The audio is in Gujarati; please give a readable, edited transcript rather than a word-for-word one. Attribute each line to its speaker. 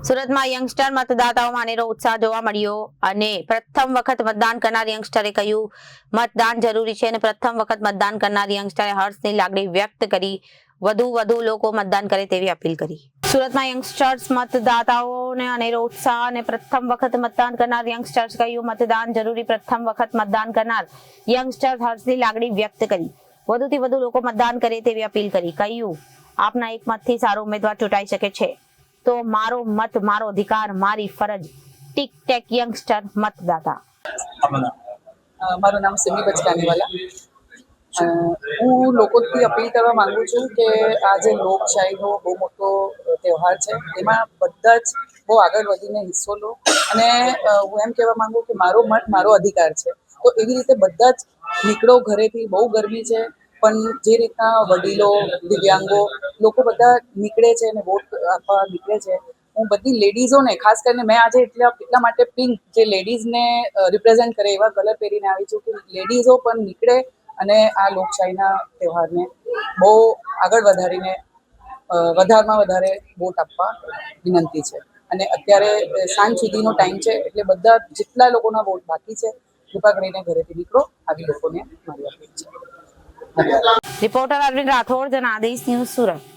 Speaker 1: સુરતમાં યંગસ્ટર મતદાતાઓમાં અનેરો ઉત્સાહ જોવા મળ્યો અને પ્રથમ વખત મતદાન કરનાર યંગસ્ટરે કહ્યું મતદાન જરૂરી છે અને પ્રથમ વખત મતદાન કરનાર યંગસ્ટરે હર્ષની લાગણી વ્યક્ત કરી વધુ લોકો મતદાન કરે તેવી અપીલ કરી। સુરતમાં યંગસ્ટર્સ મતદાતાઓને અનેરો ઉત્સાહ અને પ્રથમ વખત મતદાન કરનાર યંગસ્ટર્સ કહ્યું મતદાન જરૂરી પ્રથમ વખત મતદાન કરનાર યંગસ્ટર્સ હર્ષની લાગણી વ્યક્ત કરી વધુથી વધુ લોકો મતદાન કરે તેવી અપીલ કરી। કહ્યું આપના એક મતથી સારો ઉમેદવાર ચૂંટાઈ શકે છે તો મારો મત મારો અધિકાર મારી ફરજ। ટિક ટેક યંગસ્ટર મતદાતા।
Speaker 2: મારું નામ સિમી બચકાનીવાલા। હું લોકોથી અપીલ કરવા માંગુ છું કે આ જે લોકશાહીનો બહુ મોટો તહેવાર છે એમાં બધા જ બહુ આગળ વધીને હિસ્સો લો અને હું એમ કહેવા માંગુ કે મારો મત મારો અધિકાર છે તો એવી રીતે બધા જ નીકળો ઘરેથી। બહુ ગરમી છે પણ જે રીતના વડીલો દિવ્યાંગો લોકો બધા નીકળે છે અને વોટ આપવા નીકળે છે હું બધી લેડીઝોને ખાસ કરીને મેં આજે એટલા માટે પિંક જે લેડીઝને રિપ્રેઝેન્ટ કરે એવા કલર પહેરીને આવી છું કે લેડીઝો પણ નીકળે અને આ લોકશાહીના તહેવારને બહુ આગળ વધારીને વધારેમાં વધારે વોટ આપવા વિનંતી છે। અને અત્યારે સાંજ સુધીનો ટાઈમ છે એટલે બધા જેટલા લોકોના વોટ બાકી છે કૃપા કરીને ઘરેથી નીકળો આવી લોકોને મારી અપીલ છે।
Speaker 1: Reporter Arvind Rathod, Janadesh news, Surat.